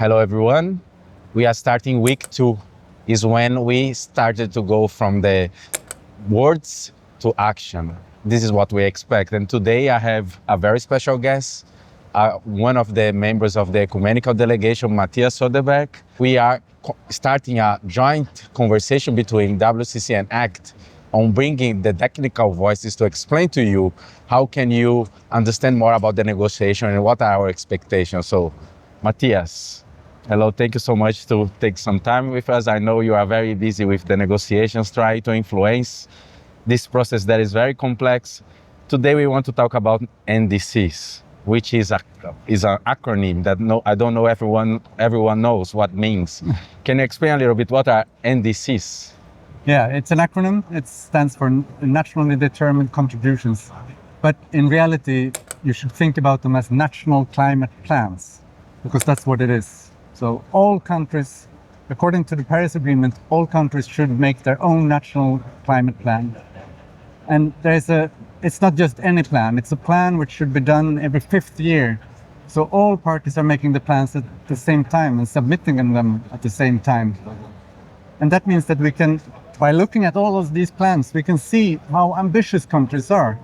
Hello, everyone. We are starting week 2, is when we started to go from the words to action. This is what we expect. And today I have a very special guest, one of the members of the ecumenical delegation, Matthias Soderbergh. We are starting a joint conversation between WCC and ACT on bringing the technical voices to explain to you how can you understand more about the negotiation and what are our expectations. So, Matthias, hello, thank you so much to take some time with us. I know you are very busy with the negotiations, trying to influence this process that is very complex. Today we want to talk about NDCs, which is an acronym that I don't know everyone knows what it means. Can you explain a little bit what are NDCs? Yeah, it's an acronym. It stands for Nationally Determined Contributions. But in reality, you should think about them as national climate plans, because that's what it is. So all countries, according to the Paris Agreement, all countries should make their own national climate plan. And it's not just any plan, it's a plan which should be done every 5th year. So all parties are making the plans at the same time and submitting them at the same time. And that means that we can, by looking at all of these plans, we can see how ambitious countries are.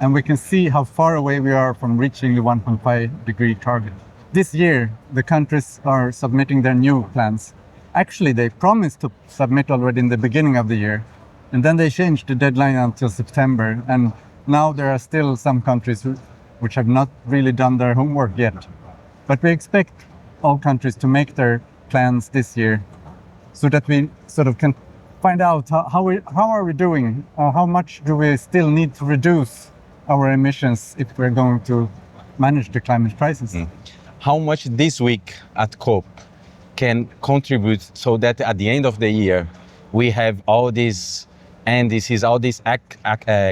And we can see how far away we are from reaching the 1.5 degree target. This year, the countries are submitting their new plans. Actually, they promised to submit already in the beginning of the year. And then they changed the deadline until September. And now there are still some countries which have not really done their homework yet. But we expect all countries to make their plans this year so that we sort of can find out how are we doing? How much do we still need to reduce our emissions if we're going to manage the climate crisis? How much this week at COP can contribute so that at the end of the year, we have all these NDCs, all these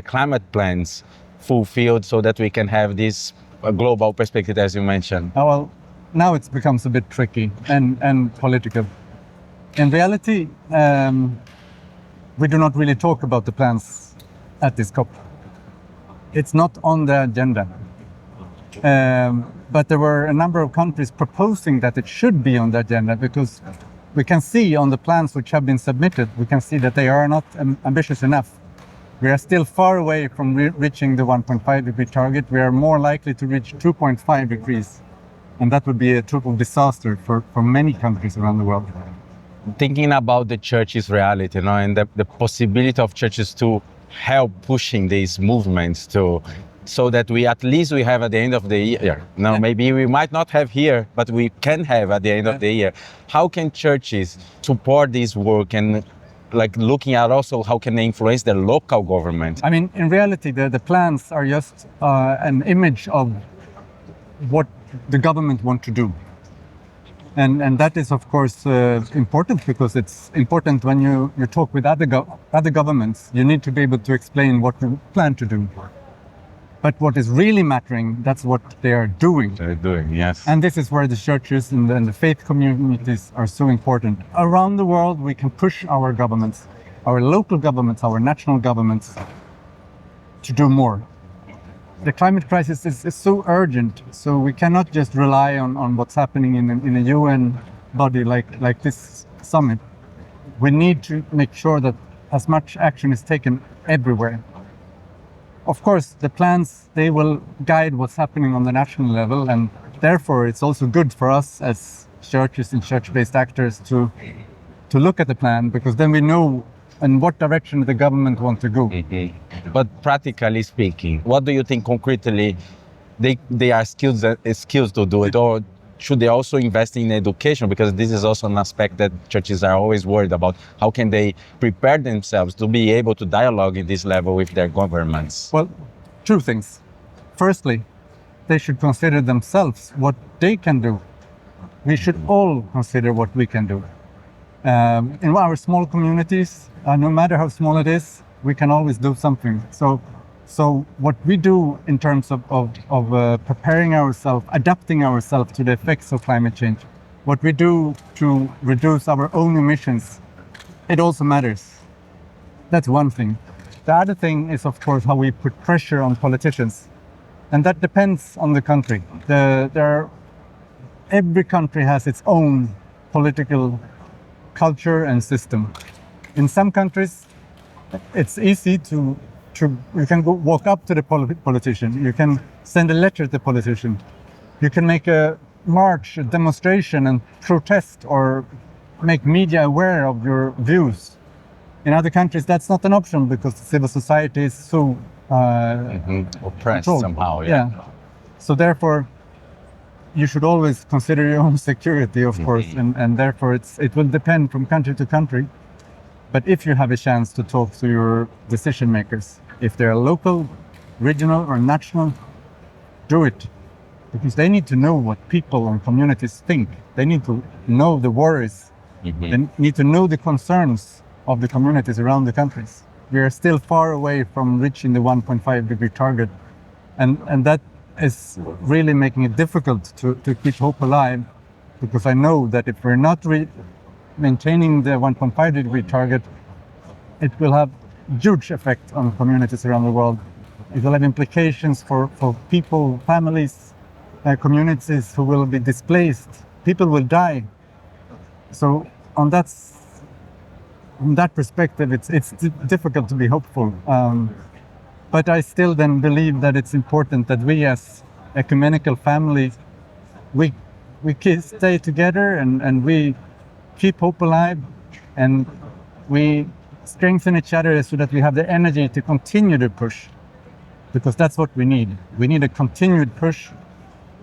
climate plans fulfilled so that we can have this global perspective, as you mentioned? Well, now it becomes a bit tricky and political. In reality, we do not really talk about the plans at this COP. It's not on the agenda. But there were a number of countries proposing that it should be on the agenda, because we can see on the plans which have been submitted, we can see that they are not ambitious enough. We are still far away from reaching the 1.5 degree target. We are more likely to reach 2.5 degrees. And that would be a total disaster for many countries around the world. Thinking about the church's reality, and the possibility of churches to help pushing these movements so that we at least we have at the end of the year. Maybe we might not have here, but we can have at the end of the year. How can churches support this work and looking at also how can they influence the local government? I mean, in reality, the plans are just an image of what the government want to do. And that is, of course, important, because it's important when you talk with other governments. You need to be able to explain what you plan to do. But what is really mattering, that's what they are doing. They're doing, yes. And this is where the churches and the faith communities are so important. Around the world, we can push our governments, our local governments, our national governments, to do more. The climate crisis is so urgent, so we cannot just rely on what's happening in a UN body like this summit. We need to make sure that as much action is taken everywhere. Of course, the plans, they will guide what's happening on the national level, and therefore it's also good for us as churches and church-based actors to look at the plan, because then we know in what direction the government wants to go. Mm-hmm. But practically speaking, what do you think concretely they are skills to do it, or should they also invest in education? Because this is also an aspect that churches are always worried about. How can they prepare themselves to be able to dialogue at this level with their governments? Well, two things. Firstly, they should consider themselves what they can do. We should all consider what we can do. In our small communities, no matter how small it is, we can always do something. So what we do in terms of preparing ourselves, adapting ourselves to the effects of climate change, what we do to reduce our own emissions, it also matters. That's one thing. The other thing is, of course, how we put pressure on politicians. And that depends on the country. There are every country has its own political culture and system. In some countries, it's easy to you can go walk up to the politician, you can send a letter to the politician, you can make a march, a demonstration and protest or make media aware of your views. In other countries, that's not an option because civil society is so oppressed controlled. somehow. Yeah. So therefore, you should always consider your own security, of course, and therefore it will depend from country to country. But if you have a chance to talk to your decision makers, if they're local, regional, or national, do it. Because they need to know what people and communities think. They need to know the worries. They need to know the concerns of the communities around the countries. We are still far away from reaching the 1.5 degree target. And that is really making it difficult to keep hope alive, because I know that if we're not maintaining the 1.5 degree target, it will have huge effect on communities around the world. It will have implications for people, families, communities who will be displaced. People will die. So from that perspective, it's difficult to be hopeful. But I still then believe that it's important that we as ecumenical family, we stay together and we keep hope alive, and we strengthen each other so that we have the energy to continue to push, because that's what we need. We need a continued push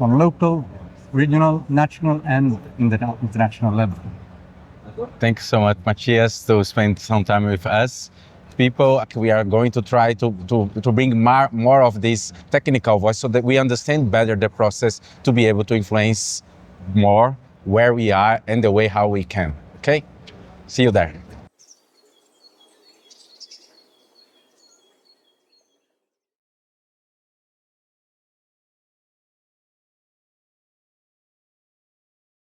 on local, regional, national, and international level. Thanks so much, Matthias, to spend some time with us. People, we are going to try to bring more of this technical voice so that we understand better the process to be able to influence more where we are and the way how we can. Okay? See you there.